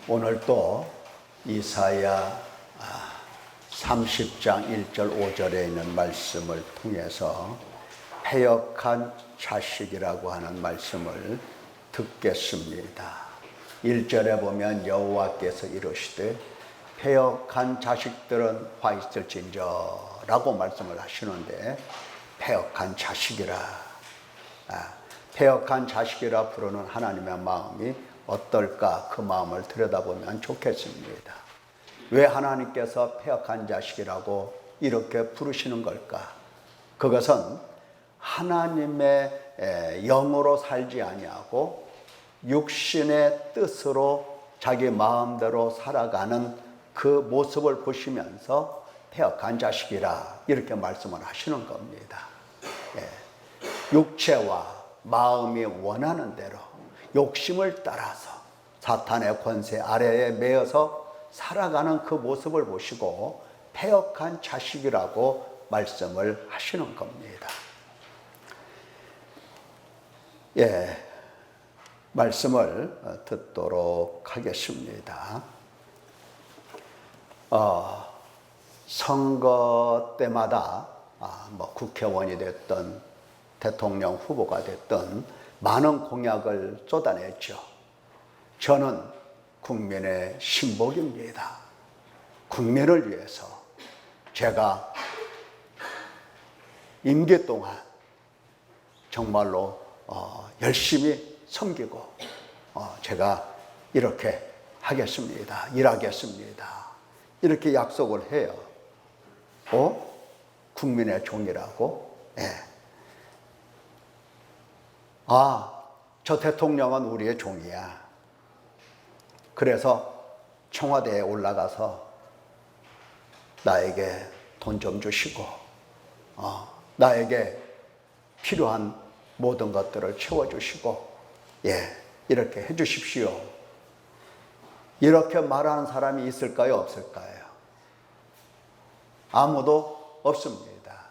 오늘 또 이사야 30장 1절 5절에 있는 말씀을 통해서 패역한 자식이라고 하는 말씀을 듣겠습니다. 1절에 보면 여호와께서 이르시되 패역한 자식들은 화 있을진저 라고 말씀을 하시는데, 패역한 자식이라, 패역한 자식이라 부르는 하나님의 마음이 어떨까, 그 마음을 들여다보면 좋겠습니다. 왜 하나님께서 패역한 자식이라고 이렇게 부르시는 걸까? 그것은 하나님의 영으로 살지 아니하고 육신의 뜻으로 자기 마음대로 살아가는 그 모습을 보시면서 패역한 자식이라 이렇게 말씀을 하시는 겁니다. 육체와 마음이 원하는 대로 욕심을 따라서 사탄의 권세 아래에 매여서 살아가는 그 모습을 보시고 패역한 자식이라고 말씀을 하시는 겁니다. 말씀을 듣도록 하겠습니다. 선거 때마다 국회의원이 됐든 대통령 후보가 됐든 많은 공약을 쏟아냈죠. 저는 국민의 신복입니다. 국민을 위해서 제가 임기 동안 정말로 열심히 섬기고 제가 이렇게 하겠습니다. 일하겠습니다. 이렇게 약속을 해요. 국민의 종이라고? 저 대통령은 우리의 종이야. 그래서 청와대에 올라가서 나에게 돈 좀 주시고 나에게 필요한 모든 것들을 채워주시고 이렇게 해주십시오. 이렇게 말하는 사람이 있을까요, 없을까요? 아무도 없습니다.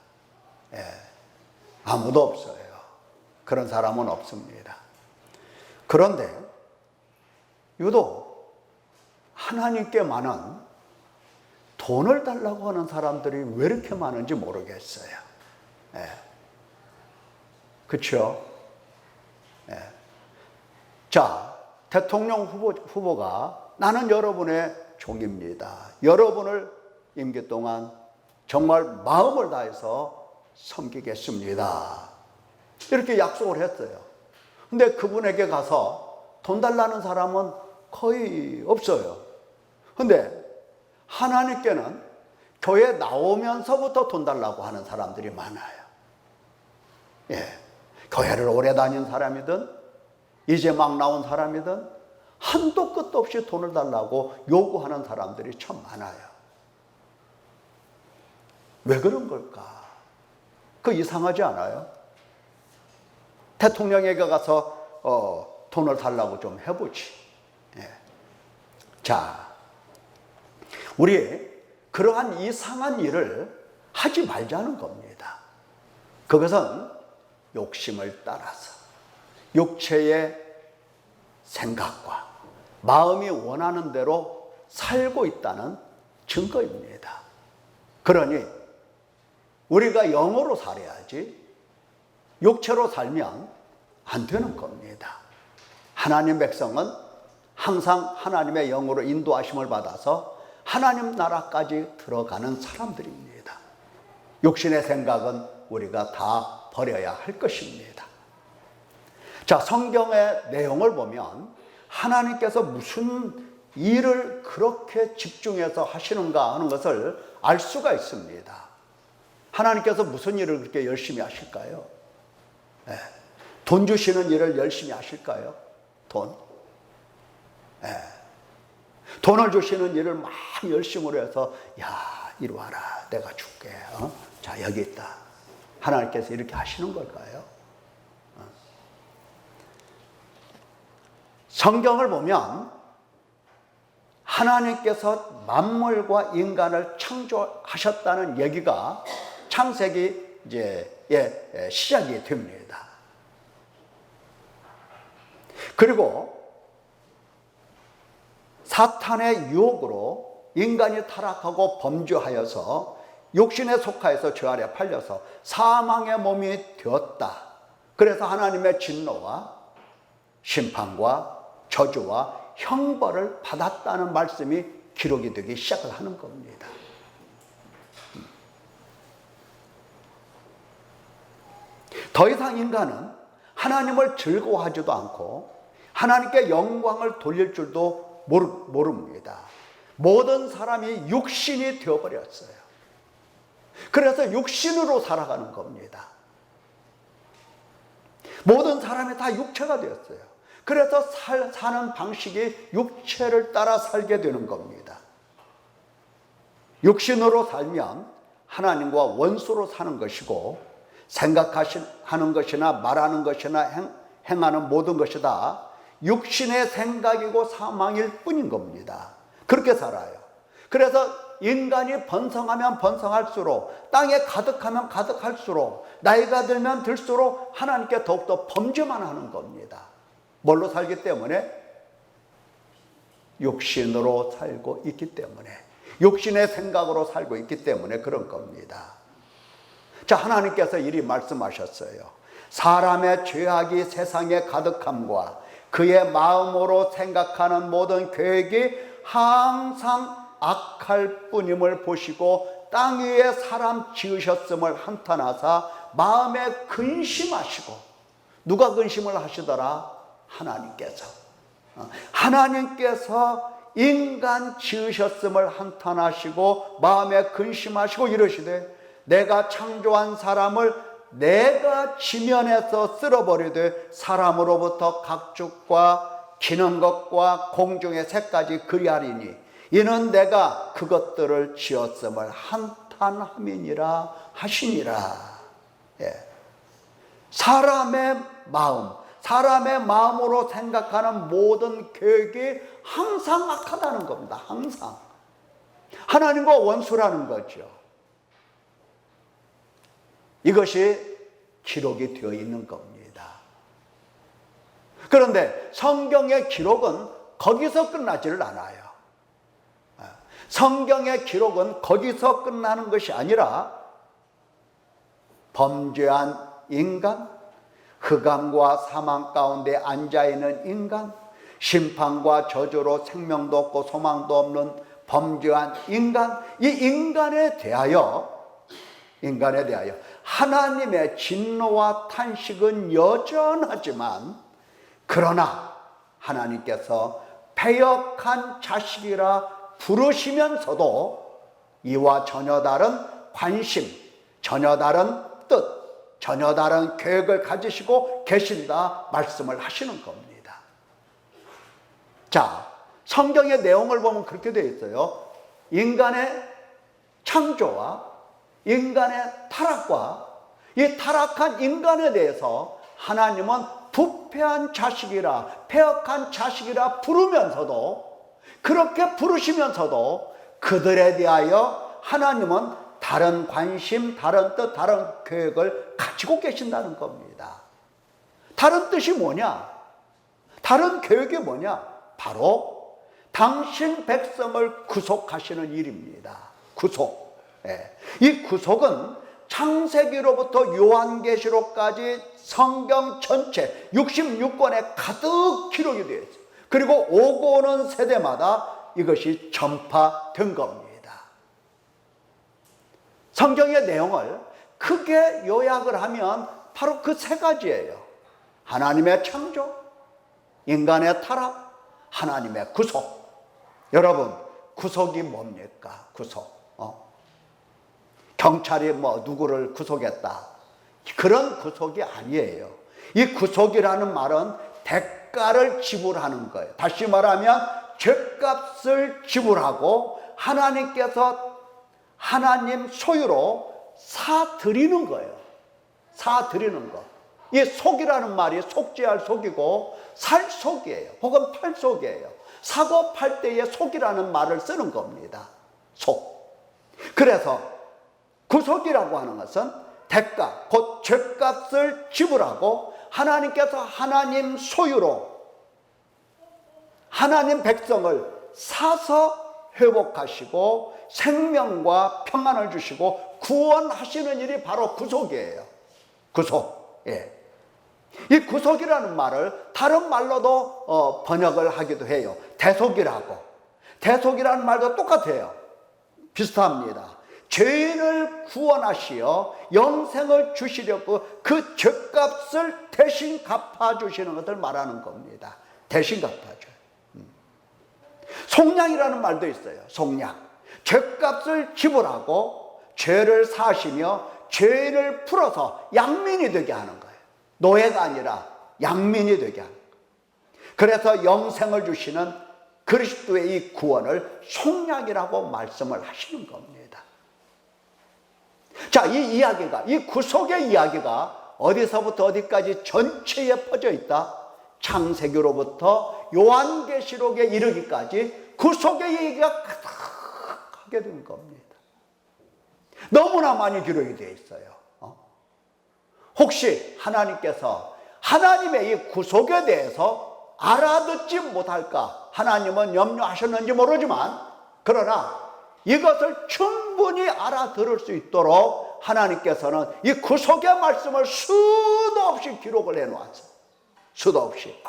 아무도 없어요. 그런 사람은 없습니다. 그런데 유독 하나님께만은 돈을 달라고 하는 사람들이 왜 이렇게 많은지 모르겠어요. 그렇죠? 자, 대통령 후보가 나는 여러분의 종입니다. 여러분을 임기 동안 정말 마음을 다해서 섬기겠습니다. 이렇게 약속을 했어요. 근데 그분에게 가서 돈 달라는 사람은 거의 없어요. 근데 하나님께는 교회 나오면서부터 돈 달라고 하는 사람들이 많아요. 교회를 오래 다닌 사람이든 이제 막 나온 사람이든 한도 끝도 없이 돈을 달라고 요구하는 사람들이 참 많아요. 왜 그런 걸까? 그 이상하지 않아요? 대통령에게 가서 돈을 달라고 좀 해보지. 자, 우리 그러한 이상한 일을 하지 말자는 겁니다. 그것은 욕심을 따라서 육체의 생각과 마음이 원하는 대로 살고 있다는 증거입니다. 그러니 우리가 영으로 살아야지 육체로 살면 안 되는 겁니다. 하나님 백성은 항상 하나님의 영으로 인도하심을 받아서 하나님 나라까지 들어가는 사람들입니다. 육신의 생각은 우리가 다 버려야 할 것입니다. 자, 성경의 내용을 보면 하나님께서 무슨 일을 그렇게 집중해서 하시는가 하는 것을 알 수가 있습니다. 하나님께서 무슨 일을 그렇게 열심히 하실까요? 돈 주시는 일을 열심히 하실까요? 돈? 돈을 주시는 일을 막 열심으로 해서 이리 와라, 내가 줄게. 자, 여기 있다. 하나님께서 이렇게 하시는 걸까요? 성경을 보면 하나님께서 만물과 인간을 창조하셨다는 얘기가 창세기 시작이 됩니다. 그리고 사탄의 유혹으로 인간이 타락하고 범죄하여서 육신에 속하여서 저 아래 팔려서 사망의 몸이 되었다. 그래서 하나님의 진노와 심판과 저주와 형벌을 받았다는 말씀이 기록이 되기 시작을 하는 겁니다. 더 이상 인간은 하나님을 즐거워하지도 않고 하나님께 영광을 돌릴 줄도 모릅니다. 모든 사람이 육신이 되어버렸어요. 그래서 육신으로 살아가는 겁니다. 모든 사람이 다 육체가 되었어요. 그래서 사는 방식이 육체를 따라 살게 되는 겁니다. 육신으로 살면 하나님과 원수로 사는 것이고, 생각하는 것이나 말하는 것이나 행하는 모든 것이 다 육신의 생각이고 사망일 뿐인 겁니다. 그렇게 살아요. 그래서 인간이 번성하면 번성할수록, 땅에 가득하면 가득할수록, 나이가 들면 들수록 하나님께 더욱더 범죄만 하는 겁니다. 뭘로 살기 때문에? 육신으로 살고 있기 때문에, 육신의 생각으로 살고 있기 때문에 그런 겁니다. 자, 하나님께서 이리 말씀하셨어요. 사람의 죄악이 세상에 가득함과 그의 마음으로 생각하는 모든 계획이 항상 악할 뿐임을 보시고 땅 위에 사람 지으셨음을 한탄하사 마음에 근심하시고. 누가 근심을 하시더라? 하나님께서. 하나님께서 인간 지으셨음을 한탄하시고 마음에 근심하시고 이러시되, 내가 창조한 사람을 내가 지면에서 쓸어버리되 사람으로부터 각축과 기는 것과 공중의 새까지 그리하리니 이는 내가 그것들을 지었음을 한탄함이니라 하시니라. 예. 사람의 마음으로 생각하는 모든 계획이 항상 악하다는 겁니다. 항상. 하나님과 원수라는 거죠. 이것이 기록이 되어 있는 겁니다. 그런데 성경의 기록은 거기서 끝나지를 않아요. 성경의 기록은 거기서 끝나는 것이 아니라 범죄한 인간, 흑암과 사망 가운데 앉아있는 인간, 심판과 저주로 생명도 없고 소망도 없는 범죄한 인간, 이 인간에 대하여 하나님의 진노와 탄식은 여전하지만, 그러나 하나님께서 패역한 자식이라 부르시면서도 이와 전혀 다른 관심, 전혀 다른 뜻, 전혀 다른 계획을 가지시고 계신다 말씀을 하시는 겁니다. 자, 성경의 내용을 보면 그렇게 되어 있어요. 인간의 창조와 인간의 타락과 이 타락한 인간에 대해서 하나님은 부패한 자식이라, 패역한 자식이라 부르면서도, 그렇게 부르시면서도 그들에 대하여 하나님은 다른 관심, 다른 뜻, 다른 계획을 가지고 계신다는 겁니다. 다른 뜻이 뭐냐? 다른 계획이 뭐냐? 바로 당신 백성을 구속하시는 일입니다. 구속. 이 구속은 창세기로부터 요한계시록까지 성경 전체 66권에 가득 기록이 되어 있어요. 그리고 오고 오는 세대마다 이것이 전파된 겁니다. 성경의 내용을 크게 요약을 하면 바로 그 세 가지예요. 하나님의 창조, 인간의 타락, 하나님의 구속. 여러분, 구속이 뭡니까? 구속. 경찰이 누구를 구속했다, 그런 구속이 아니에요. 이 구속이라는 말은 대가를 지불하는 거예요. 다시 말하면 죄값을 지불하고 하나님께서 하나님 소유로 사드리는 거예요. 사드리는 거. 이 속이라는 말이 속죄할 속이고 살 속이에요. 혹은 팔 속이에요. 사고 팔 때에 속이라는 말을 쓰는 겁니다. 속. 그래서 구속이라고 하는 것은 대가, 곧 죄값을 지불하고 하나님께서 하나님 소유로 하나님 백성을 사서 회복하시고 생명과 평안을 주시고 구원하시는 일이 바로 구속이에요. 구속. 예. 이 구속이라는 말을 다른 말로도 번역을 하기도 해요. 대속이라고. 대속이라는 말도 똑같아요. 비슷합니다. 죄인을 구원하시어 영생을 주시려고 그 죄값을 대신 갚아주시는 것을 말하는 겁니다. 대신 갚아줘요. 속량이라는 말도 있어요. 속량. 죄값을 지불하고 죄를 사시며 죄를 풀어서 양민이 되게 하는 거예요. 노예가 아니라 양민이 되게 하는 거예요. 그래서 영생을 주시는 그리스도의 이 구원을 속량이라고 말씀을 하시는 겁니다. 자, 이 이야기가, 이 구속의 이야기가 어디서부터 어디까지 전체에 퍼져 있다? 창세기로부터 요한계시록에 이르기까지 구속의 얘기가 가득하게 된 겁니다. 너무나 많이 기록이 되어 있어요. 혹시 하나님께서 하나님의 이 구속에 대해서 알아듣지 못할까 하나님은 염려하셨는지 모르지만, 그러나 이것을 충분히 알아들을 수 있도록 하나님께서는 이 구속의 말씀을 수도 없이 기록을 해놓았어요. 수도 없이.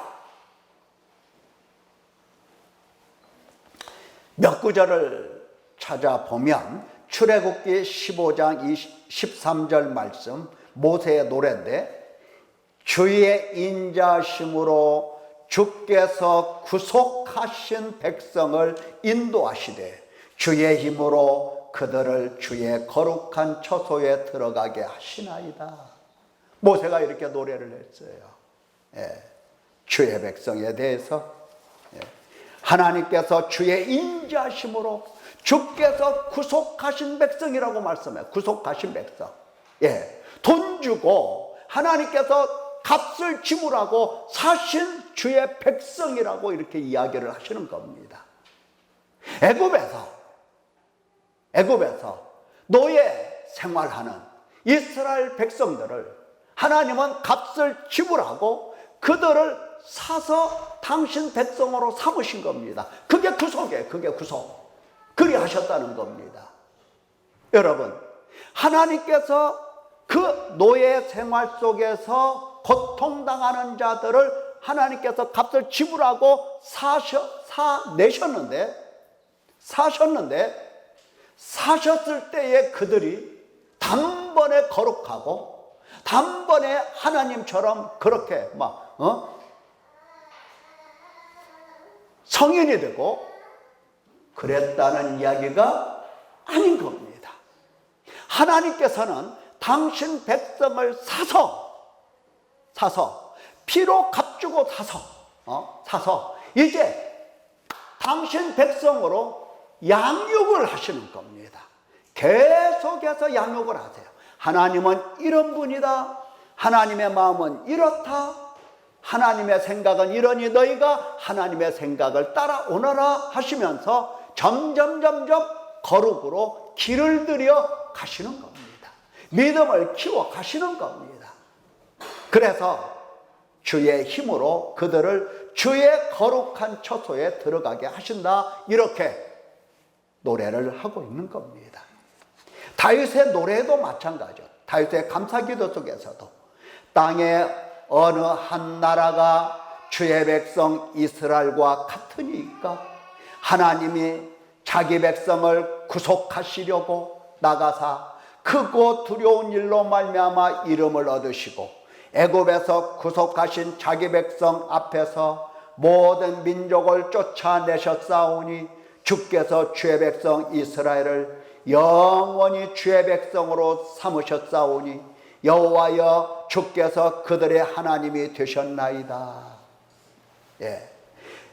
몇 구절을 찾아보면 출애굽기 15장 13절 말씀, 모세의 노래인데, 주의 인자심으로 주께서 구속하신 백성을 인도하시되 주의 힘으로 그들을 주의 거룩한 처소에 들어가게 하시나이다. 모세가 이렇게 노래를 했어요. 예, 주의 백성에 대해서. 예, 하나님께서 주의 인자심으로 주께서 구속하신 백성이라고 말씀해요. 구속하신 백성. 예, 돈 주고 하나님께서 값을 지불하고 사신 주의 백성이라고 이렇게 이야기를 하시는 겁니다. 애굽에서 노예 생활하는 이스라엘 백성들을 하나님은 값을 지불하고 그들을 사서 당신 백성으로 삼으신 겁니다. 그게 구속이에요. 그게 구속. 그리 하셨다는 겁니다. 여러분, 하나님께서 그 노예 생활 속에서 고통당하는 자들을 하나님께서 값을 지불하고 사셨을 때에 그들이 단번에 거룩하고 단번에 하나님처럼 그렇게 성인이 되고 그랬다는 이야기가 아닌 겁니다. 하나님께서는 당신 백성을 사서 피로 값주고 사서 이제 당신 백성으로 양육을 하시는 겁니다. 계속해서 양육을 하세요. 하나님은 이런 분이다. 하나님의 마음은 이렇다. 하나님의 생각은 이러니 너희가 하나님의 생각을 따라오너라 하시면서 점점 거룩으로 길을 들여 가시는 겁니다. 믿음을 키워 가시는 겁니다. 그래서 주의 힘으로 그들을 주의 거룩한 처소에 들어가게 하신다. 이렇게 노래를 하고 있는 겁니다. 다윗의 노래도 마찬가지죠. 다윗의 감사기도 속에서도 땅에 어느 한 나라가 주의 백성 이스라엘과 같으니까 하나님이 자기 백성을 구속하시려고 나가사 크고 두려운 일로 말미암아 이름을 얻으시고 애굽에서 구속하신 자기 백성 앞에서 모든 민족을 쫓아내셨사오니 주께서 주의 백성 이스라엘을 영원히 주의 백성으로 삼으셨사오니 여호와여 주께서 그들의 하나님이 되셨나이다. 예.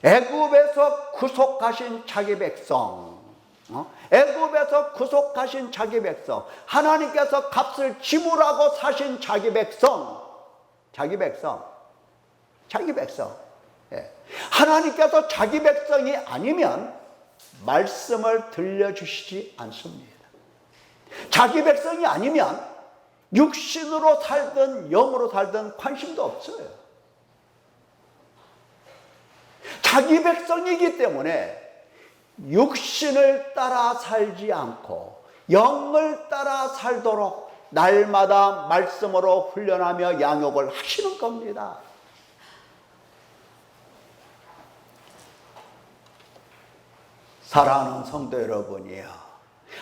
애굽에서 구속하신 자기 백성, 애굽에서 구속하신 자기 백성, 하나님께서 값을 지불하고 사신 자기 백성. 예. 하나님께서 자기 백성이 아니면 말씀을 들려주시지 않습니다. 자기 백성이 아니면 육신으로 살든 영으로 살든 관심도 없어요. 자기 백성이기 때문에 육신을 따라 살지 않고 영을 따라 살도록 날마다 말씀으로 훈련하며 양육을 하시는 겁니다. 사랑하는 성도 여러분이요,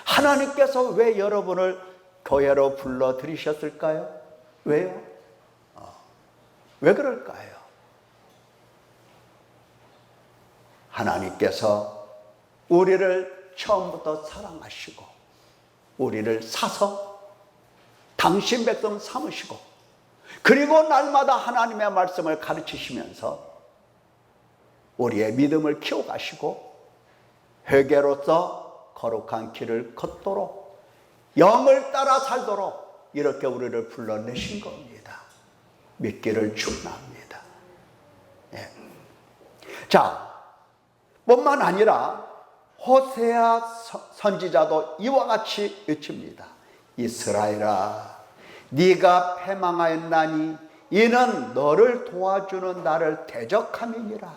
하나님께서 왜 여러분을 교회로 불러들이셨을까요? 왜요? 왜 그럴까요? 하나님께서 우리를 처음부터 사랑하시고 우리를 사서 당신 백성 삼으시고, 그리고 날마다 하나님의 말씀을 가르치시면서 우리의 믿음을 키워가시고 회개로서 거룩한 길을 걷도록 영을 따라 살도록 이렇게 우리를 불러내신 겁니다. 믿기를 축원합니다. 예. 자, 뿐만 아니라 호세아 선지자도 이와 같이 외칩니다. 이스라엘아, 네가 패망하였나니 이는 너를 도와주는 나를 대적함이니라.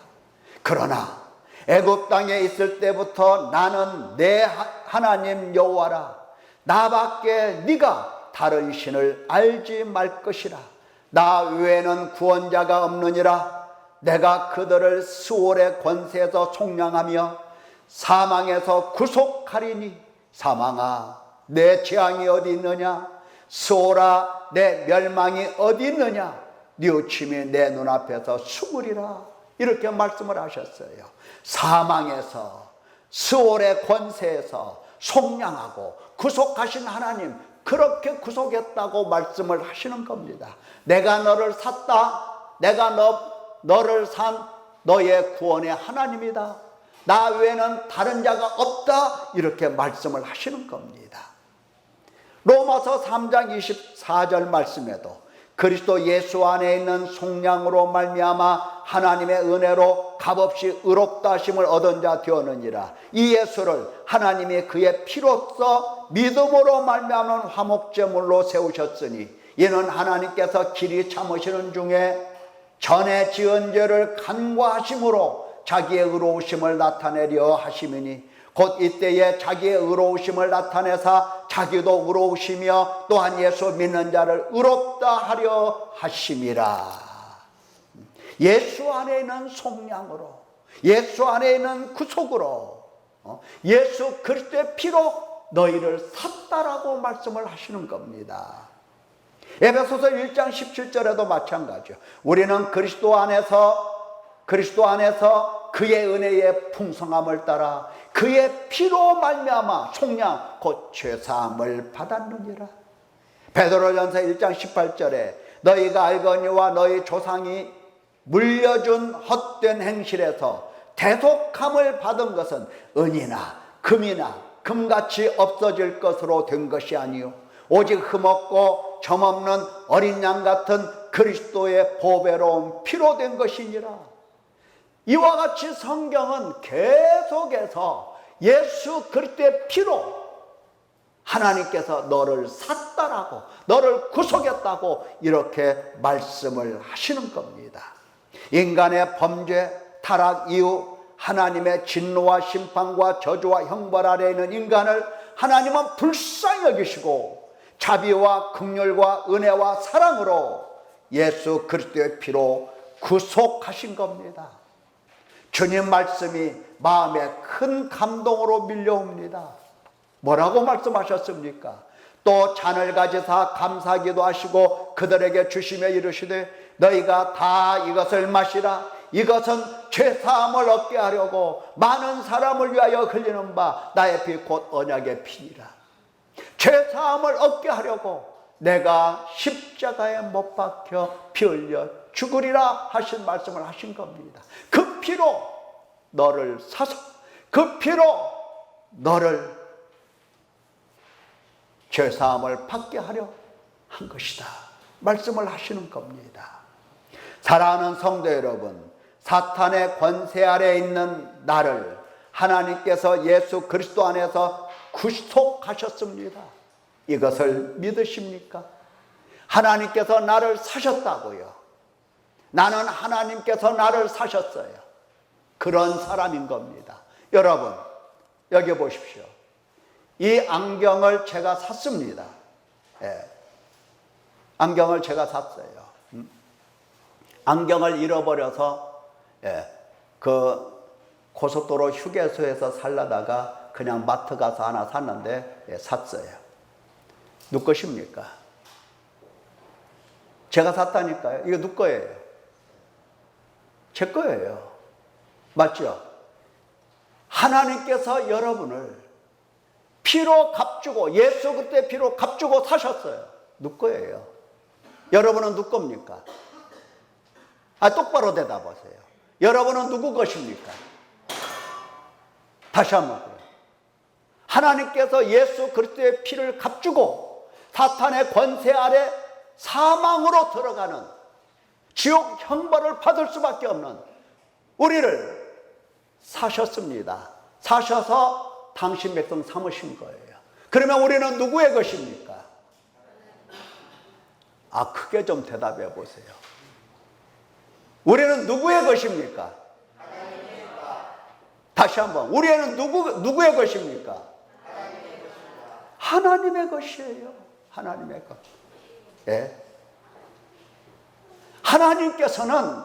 그러나 애굽 땅에 있을 때부터 나는 내 하나님 여호와라. 나밖에 네가 다른 신을 알지 말 것이라. 나 외에는 구원자가 없느니라. 내가 그들을 스올의 권세에서 속량하며 사망에서 구속하리니, 사망아 내 재앙이 어디 있느냐? 스올아 내 멸망이 어디 있느냐? 뉘우침이 내 눈앞에서 숨으리라. 이렇게 말씀을 하셨어요. 사망에서, 스올의 권세에서 속량하고 구속하신 하나님, 그렇게 구속했다고 말씀을 하시는 겁니다. 내가 너를 샀다. 내가 너를 산 너의 구원의 하나님이다. 나 외에는 다른 자가 없다. 이렇게 말씀을 하시는 겁니다. 로마서 3장 24절 말씀에도 그리스도 예수 안에 있는 속량으로 말미암아 하나님의 은혜로 값없이 의롭다 하심을 얻은 자 되었느니라. 이 예수를 하나님이 그의 피로써 믿음으로 말미암은 화목제물로 세우셨으니 이는 하나님께서 길이 참으시는 중에 전에 지은 죄를 간과하심으로 자기의 의로우심을 나타내려 하심이니, 곧 이때에 자기의 의로우심을 나타내사 자기도 의로우시며 또한 예수 믿는 자를 의롭다 하려 하심이라. 예수 안에 있는 속량으로, 예수 안에 있는 구속으로, 예수 그리스도의 피로 너희를 샀다라고 말씀을 하시는 겁니다. 에베소서 1장 17절에도 마찬가지요. 우리는 그리스도 안에서 그의 은혜의 풍성함을 따라 그의 피로 말미암아 속량 곧 죄사함을 받았느니라. 베드로전서 1장 18절에 너희가 알거니와 너희 조상이 물려준 헛된 행실에서 대속함을 받은 것은 은이나 금이나 금같이 없어질 것으로 된 것이 아니요 오직 흠없고 점없는 어린 양 같은 그리스도의 보배로운 피로 된 것이니라. 이와 같이 성경은 계속해서 예수 그리스도의 피로 하나님께서 너를 샀다라고, 너를 구속했다고 이렇게 말씀을 하시는 겁니다. 인간의 범죄, 타락 이후 하나님의 진노와 심판과 저주와 형벌 아래에 있는 인간을 하나님은 불쌍히 여기시고 자비와 긍휼과 은혜와 사랑으로 예수 그리스도의 피로 구속하신 겁니다. 주님 말씀이 마음에 큰 감동으로 밀려옵니다. 뭐라고 말씀하셨습니까? 또 잔을 가지사 감사기도 하시고 그들에게 주시며 이르시되 너희가 다 이것을 마시라. 이것은 죄사함을 얻게 하려고 많은 사람을 위하여 흘리는 바 나의 피 곧 언약의 피니라. 죄사함을 얻게 하려고 내가 십자가에 못 박혀 피 흘려 죽으리라 하신 말씀을 하신 겁니다. 그 피로 너를 사서, 그 피로 너를 죄사함을 받게 하려 한 것이다 말씀을 하시는 겁니다. 사랑하는 성도 여러분, 사탄의 권세 아래에 있는 나를 하나님께서 예수 그리스도 안에서 구속하셨습니다. 이것을 믿으십니까? 하나님께서 나를 사셨다고요. 나는 하나님께서 나를 사셨어요. 그런 사람인 겁니다. 여러분, 여기 보십시오. 이 안경을 제가 샀습니다. 예. 안경을 제가 샀어요. 안경을 잃어버려서 그 고속도로 휴게소에서 살려다가 그냥 마트 가서 하나 샀는데 샀어요. 누구 것입니까? 제가 샀다니까요. 이거 누구 거예요? 제 거예요. 맞죠? 하나님께서 여러분을 피로 값주고, 예수 그리스도의 피로 값주고 사셨어요. 누구 거예요? 여러분은 누구 겁니까? 똑바로 대답하세요. 여러분은 누구 것입니까? 다시 한번 그래요. 하나님께서 예수 그리스도의 피를 값주고 사탄의 권세 아래 사망으로 들어가는 지옥 형벌을 받을 수밖에 없는 우리를 사셨습니다. 사셔서 당신 백성 삼으신 거예요. 그러면 우리는 누구의 것입니까? 크게 좀 대답해 보세요. 우리는 누구의 것입니까? 다시 한번. 우리는 누구의 것입니까? 하나님의 것이에요. 하나님의 것. 예. 하나님께서는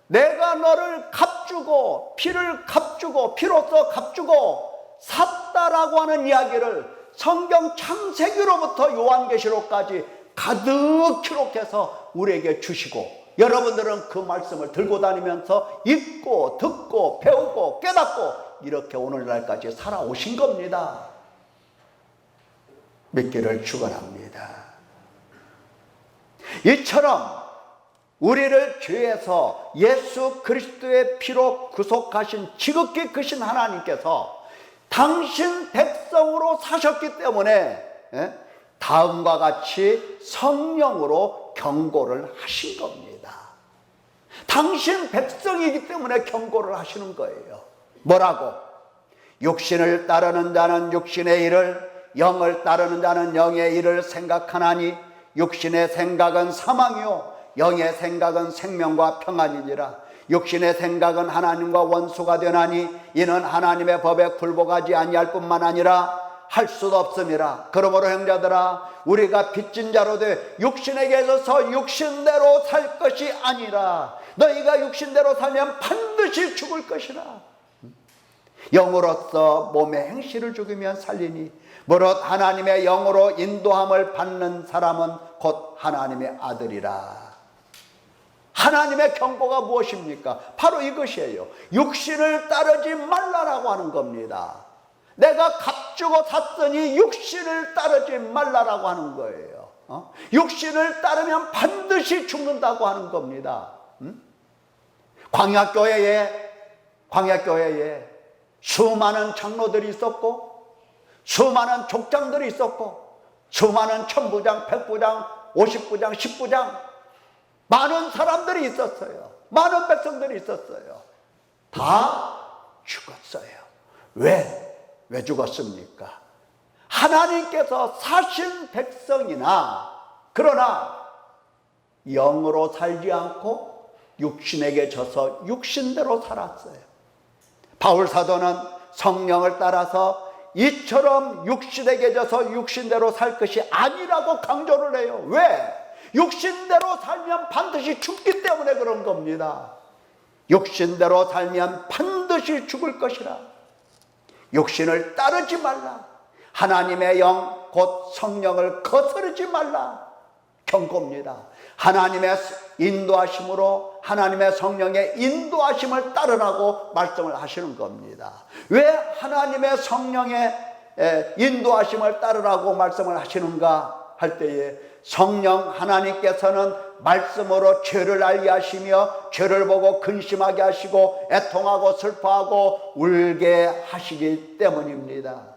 내가 너를 값주고 피를 값주고 피로써 값주고 샀다라고 하는 이야기를 성경 창세기로부터 요한계시록까지 가득 기록해서 우리에게 주시고, 여러분들은 그 말씀을 들고 다니면서 읽고 듣고 배우고 깨닫고 이렇게 오늘날까지 살아오신 겁니다. 믿기를 축원합니다. 이처럼 우리를 죄에서 예수 그리스도의 피로 구속하신 지극히 크신 하나님께서 당신 백성으로 사셨기 때문에 다음과 같이 성령으로 경고를 하신 겁니다. 당신 백성이기 때문에 경고를 하시는 거예요. 뭐라고? 육신을 따르는 자는 육신의 일을, 영을 따르는 자는 영의 일을 생각하나니 육신의 생각은 사망이요 영의 생각은 생명과 평안이니라. 육신의 생각은 하나님과 원수가 되나니 이는 하나님의 법에 굴복하지 아니할 뿐만 아니라 할 수도 없음이라. 그러므로 형제들아, 우리가 빚진 자로 돼 육신에게 있어서 육신대로 살 것이 아니라 너희가 육신대로 살면 반드시 죽을 것이라. 영으로서 몸의 행실을 죽이면 살리니 무릇 하나님의 영으로 인도함을 받는 사람은 곧 하나님의 아들이라. 하나님의 경고가 무엇입니까? 바로 이것이에요. 육신을 따르지 말라라고 하는 겁니다. 내가 값주고 샀으니 육신을 따르지 말라라고 하는 거예요. 육신을 따르면 반드시 죽는다고 하는 겁니다. 광야교회에 수많은 장로들이 있었고, 수많은 족장들이 있었고, 수많은 천부장, 백부장, 50부장, 10부장, 많은 사람들이 있었어요. 많은 백성들이 있었어요. 다 죽었어요. 왜 죽었습니까? 하나님께서 사신 백성이나 그러나 영으로 살지 않고 육신에게 져서 육신대로 살았어요. 바울 사도는 성령을 따라서 이처럼 육신에게 져서 육신대로 살 것이 아니라고 강조를 해요. 왜? 육신대로 살면 반드시 죽기 때문에 그런 겁니다. 육신대로 살면 반드시 죽을 것이라. 육신을 따르지 말라. 하나님의 영 곧 성령을 거스르지 말라. 경고입니다. 하나님의 인도하심으로, 하나님의 성령의 인도하심을 따르라고 말씀을 하시는 겁니다. 왜 하나님의 성령의 인도하심을 따르라고 말씀을 하시는가 할 때에 성령 하나님께서는 말씀으로 죄를 알게 하시며 죄를 보고 근심하게 하시고 애통하고 슬퍼하고 울게 하시기 때문입니다.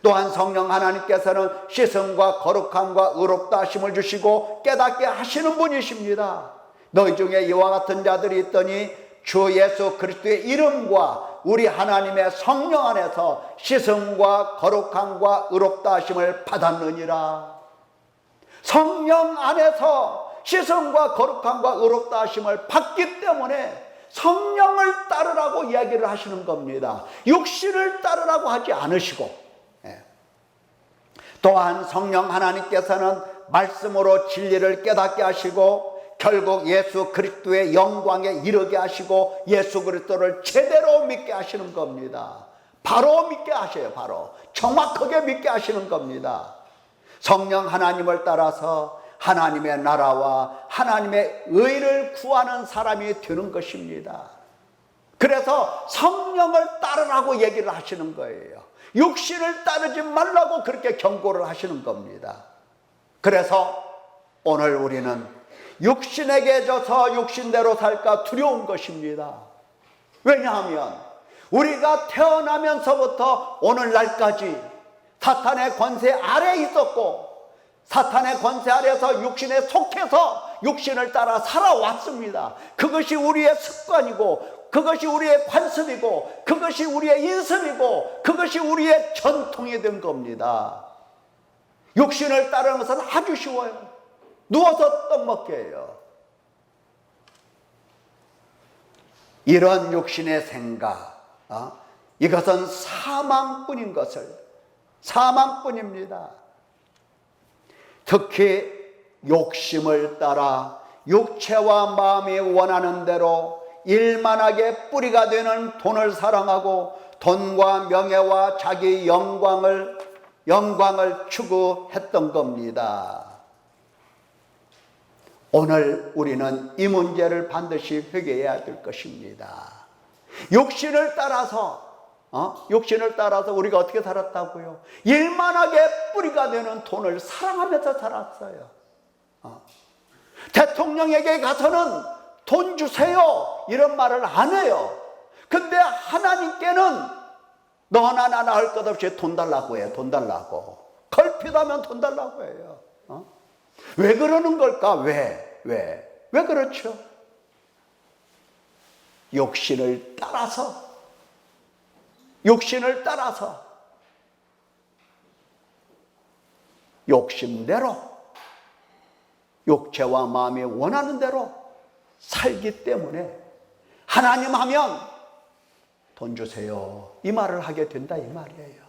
또한 성령 하나님께서는 씻음과 거룩함과 의롭다 하심을 주시고 깨닫게 하시는 분이십니다. 너희 중에 이와 같은 자들이 있더니 주 예수 그리스도의 이름과 우리 하나님의 성령 안에서 씻음과 거룩함과 의롭다 하심을 받았느니라. 성령 안에서 씻음과 거룩함과 의롭다 하심을 받기 때문에 성령을 따르라고 이야기를 하시는 겁니다. 육신을 따르라고 하지 않으시고, 또한 성령 하나님께서는 말씀으로 진리를 깨닫게 하시고 결국 예수 그리스도의 영광에 이르게 하시고 예수 그리스도를 제대로 믿게 하시는 겁니다. 바로 믿게 하셔요. 바로 정확하게 믿게 하시는 겁니다. 성령 하나님을 따라서 하나님의 나라와 하나님의 의를 구하는 사람이 되는 것입니다. 그래서 성령을 따르라고 얘기를 하시는 거예요. 육신을 따르지 말라고 그렇게 경고를 하시는 겁니다. 그래서 오늘 우리는 육신에게 져서 육신대로 살까 두려운 것입니다. 왜냐하면 우리가 태어나면서부터 오늘날까지 사탄의 권세 아래에 있었고 사탄의 권세 아래에서 육신에 속해서 육신을 따라 살아왔습니다. 그것이 우리의 습관이고 그것이 우리의 관습이고 그것이 우리의 인습이고 그것이 우리의 전통이 된 겁니다. 육신을 따르는 것은 아주 쉬워요. 누워서 떡 먹게 해요. 이런 육신의 생각, 이것은 사망뿐인 것을, 사망뿐입니다. 특히 욕심을 따라 육체와 마음이 원하는 대로 일만하게 뿌리가 되는 돈을 사랑하고 돈과 명예와 자기 영광을 추구했던 겁니다. 오늘 우리는 이 문제를 반드시 회개해야 될 것입니다. 육신을 따라서 우리가 어떻게 살았다고요? 일만하게 뿌리가 되는 돈을 사랑하면서 살았어요. 대통령에게 가서는 돈 주세요 이런 말을 안 해요. 근데 하나님께는 너나 나나 할 것 없이 돈 달라고 해요. 돈 달라고. 걸핏하면 돈 달라고 해요. 왜 그러는 걸까? 왜 그렇죠? 욕심을 따라서 욕심대로 육체와 마음이 원하는 대로 살기 때문에 하나님 하면 돈 주세요 이 말을 하게 된다 이 말이에요.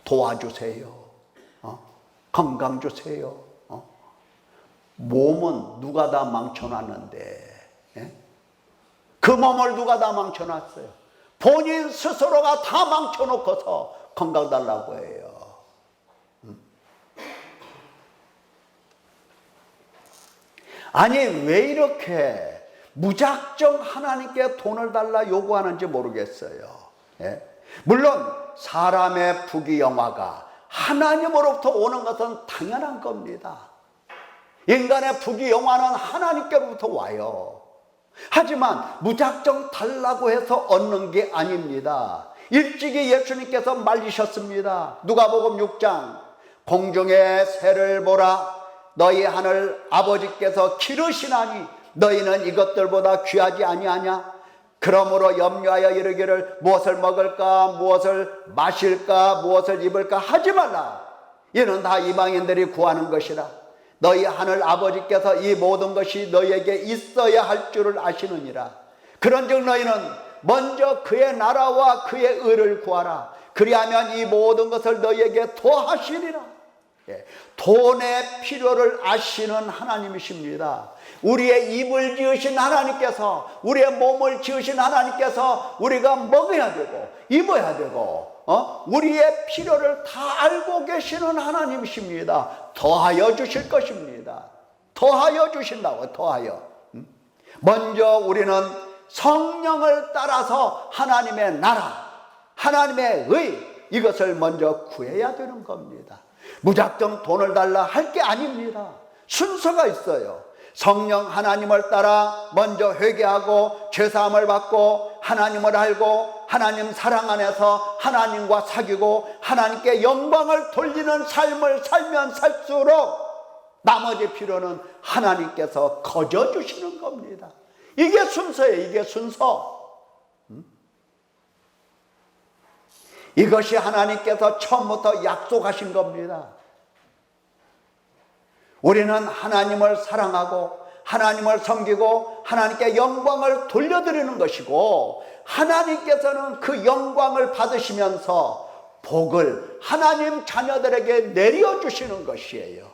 도와주세요, 건강 주세요. 몸은 누가 다 망쳐놨는데, 그 몸을 누가 다 망쳐놨어요? 본인 스스로가 다 망쳐놓고서 건강 달라고 해요. 아니 왜 이렇게 무작정 하나님께 돈을 달라 요구하는지 모르겠어요. 물론 사람의 부귀영화가 하나님으로부터 오는 것은 당연한 겁니다. 인간의 부귀영화는 하나님께로부터 와요. 하지만 무작정 달라고 해서 얻는 게 아닙니다. 일찍이 예수님께서 말리셨습니다. 누가복음 6장 공중의 새를 보라 너희 하늘 아버지께서 기르시나니 너희는 이것들보다 귀하지 아니하냐? 그러므로 염려하여 이르기를 무엇을 먹을까 무엇을 마실까 무엇을 입을까 하지 말라. 이는 다 이방인들이 구하는 것이라. 너희 하늘 아버지께서 이 모든 것이 너희에게 있어야 할 줄을 아시느니라. 그런즉 너희는 먼저 그의 나라와 그의 의를 구하라. 그리하면 이 모든 것을 너희에게 더하시리라. 돈의 필요를 아시는 하나님이십니다. 우리의 입을 지으신 하나님께서, 우리의 몸을 지으신 하나님께서 우리가 먹어야 되고 입어야 되고 우리의 필요를 다 알고 계시는 하나님이십니다. 더하여 주실 것입니다. 더하여 주신다고. 더하여. 먼저 우리는 성령을 따라서 하나님의 나라, 하나님의 의, 이것을 먼저 구해야 되는 겁니다. 무작정 돈을 달라 할 게 아닙니다. 순서가 있어요. 성령 하나님을 따라 먼저 회개하고 죄사함을 받고 하나님을 알고 하나님 사랑 안에서 하나님과 사귀고 하나님께 영광을 돌리는 삶을 살면 살수록 나머지 필요는 하나님께서 거저주시는 겁니다. 이게 순서예요. 이게 순서. 이것이 하나님께서 처음부터 약속하신 겁니다. 우리는 하나님을 사랑하고 하나님을 섬기고 하나님께 영광을 돌려드리는 것이고, 하나님께서는 그 영광을 받으시면서 복을 하나님 자녀들에게 내려주시는 것이에요.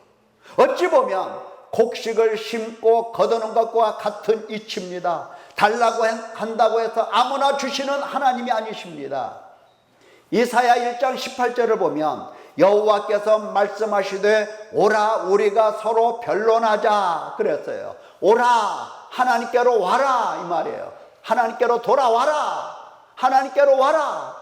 어찌 보면 곡식을 심고 거두는 것과 같은 이치입니다. 달라고 한다고 해서 아무나 주시는 하나님이 아니십니다. 이사야 1장 18절을 보면 여호와께서 말씀하시되 오라 우리가 서로 변론하자 그랬어요. 오라 하나님께로 와라 이 말이에요. 하나님께로 돌아와라. 하나님께로 와라.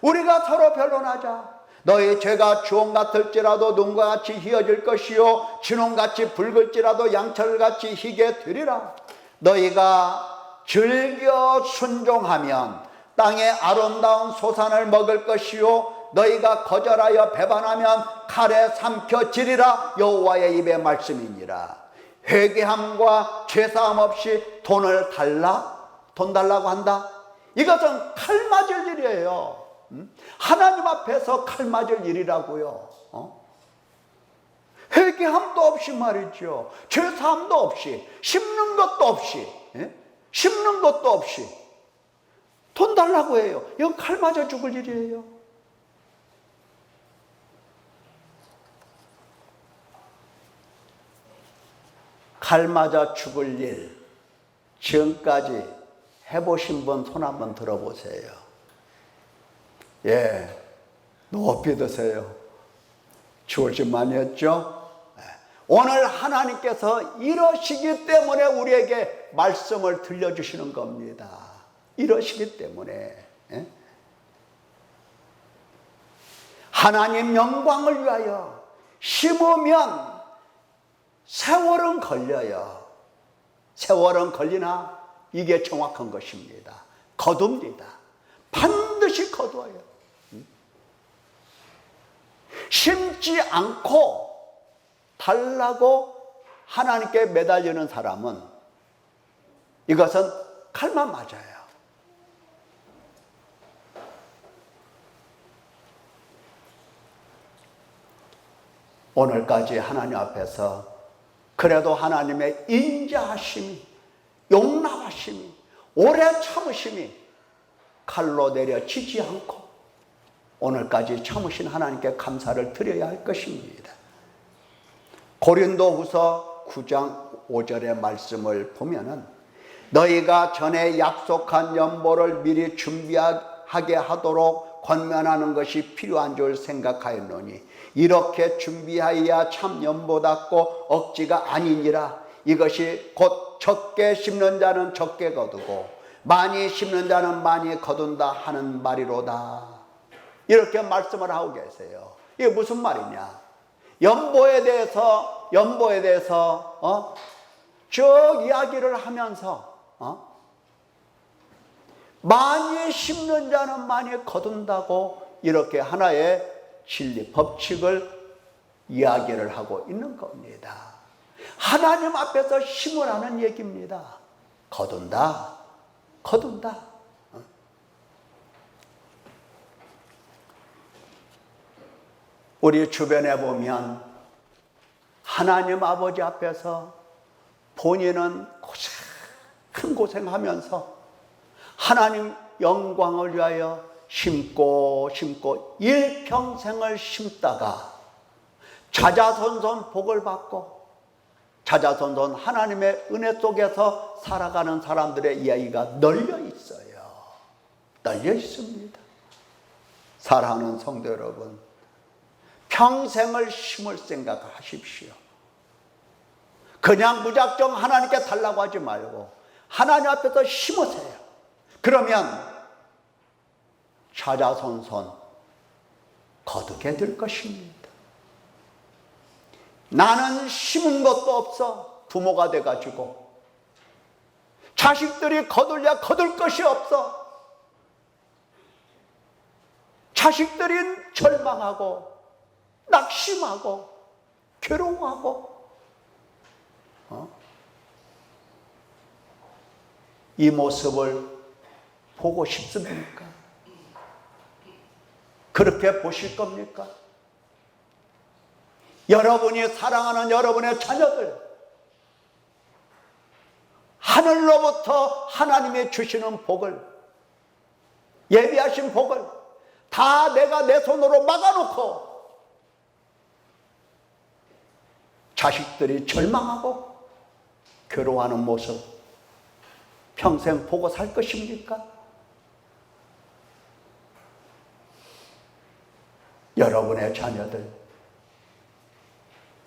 우리가 서로 변론하자. 너희 죄가 주홍 같을지라도 눈과 같이 희어질 것이요 진홍같이 붉을지라도 양철같이 희게 되리라. 너희가 즐겨 순종하면 땅의 아름다운 소산을 먹을 것이요 너희가 거절하여 배반하면 칼에 삼켜지리라. 여호와의 입의 말씀이니라. 회개함과 죄사함 없이 돈을 달라? 돈 달라고 한다? 이것은 칼 맞을 일이에요. 하나님 앞에서 칼 맞을 일이라고요. 회개함도 없이 말이죠. 죄사함도 없이, 심는 것도 없이, 심는 것도 없이 돈 달라고 해요. 이건 칼 맞아 죽을 일이에요. 칼 맞아 죽을 일 지금까지 해보신 분 손 한번 들어보세요. 예, 높이 드세요. 죽을 줄 많이 했죠? 오늘 하나님께서 이러시기 때문에 우리에게 말씀을 들려주시는 겁니다. 이러시기 때문에. 하나님 영광을 위하여 심으면 세월은 걸려요. 세월은 걸리나 이게 정확한 것입니다. 거둡니다. 반드시 거두어요. 심지 않고 달라고 하나님께 매달리는 사람은 이것은 칼만 맞아요. 오늘까지 하나님 앞에서 그래도 하나님의 인자하심이, 용납하심이, 오래 참으심이 칼로 내려지지 않고 오늘까지 참으신 하나님께 감사를 드려야 할 것입니다. 고린도후서 9장 5절의 말씀을 보면은 너희가 전에 약속한 연보를 미리 준비하게 하도록 권면하는 것이 필요한 줄 생각하였노니 이렇게 준비하여야 참 연보답고 억지가 아니니라. 이것이 곧 적게 심는 자는 적게 거두고 많이 심는 자는 많이 거둔다 하는 말이로다. 이렇게 말씀을 하고 계세요. 이게 무슨 말이냐? 연보에 대해서 쭉 이야기를 하면서 많이 심는 자는 많이 거둔다고 이렇게 하나의 진리, 법칙을 이야기를 하고 있는 겁니다. 하나님 앞에서 심으라는 얘기입니다. 거둔다. 우리 주변에 보면 하나님 아버지 앞에서 본인은 큰 고생하면서 하나님 영광을 위하여 심고 일평생을 심다가 자자손손 복을 받고 자자손손 하나님의 은혜 속에서 살아가는 사람들의 이야기가 널려 있어요. 널려 있습니다. 사랑하는 성도 여러분, 평생을 심을 생각하십시오. 그냥 무작정 하나님께 달라고 하지 말고 하나님 앞에서 심으세요. 그러면 자자손손 거두게 될 것입니다. 나는 심은 것도 없어. 부모가 돼가지고 자식들이 거둘려 거둘 것이 없어. 자식들이 절망하고 낙심하고 괴로워하고 이 모습을 보고 싶습니까? 그렇게 보실 겁니까? 여러분이 사랑하는 여러분의 자녀들, 하늘로부터 하나님이 주시는 복을, 예비하신 복을 다 내가 내 손으로 막아놓고 자식들이 절망하고 괴로워하는 모습 평생 보고 살 것입니까? 여러분의 자녀들,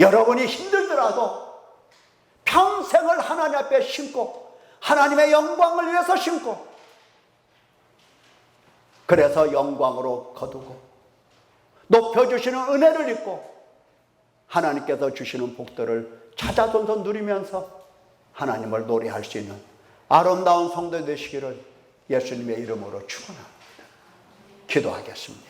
여러분이 힘들더라도 평생을 하나님 앞에 심고 하나님의 영광을 위해서 심고, 그래서 영광으로 거두고 높여주시는 은혜를 입고 하나님께서 주시는 복들을 찾아서 누리면서 하나님을 노래할 수 있는 아름다운 성도 되시기를 예수님의 이름으로 축원합니다. 기도하겠습니다.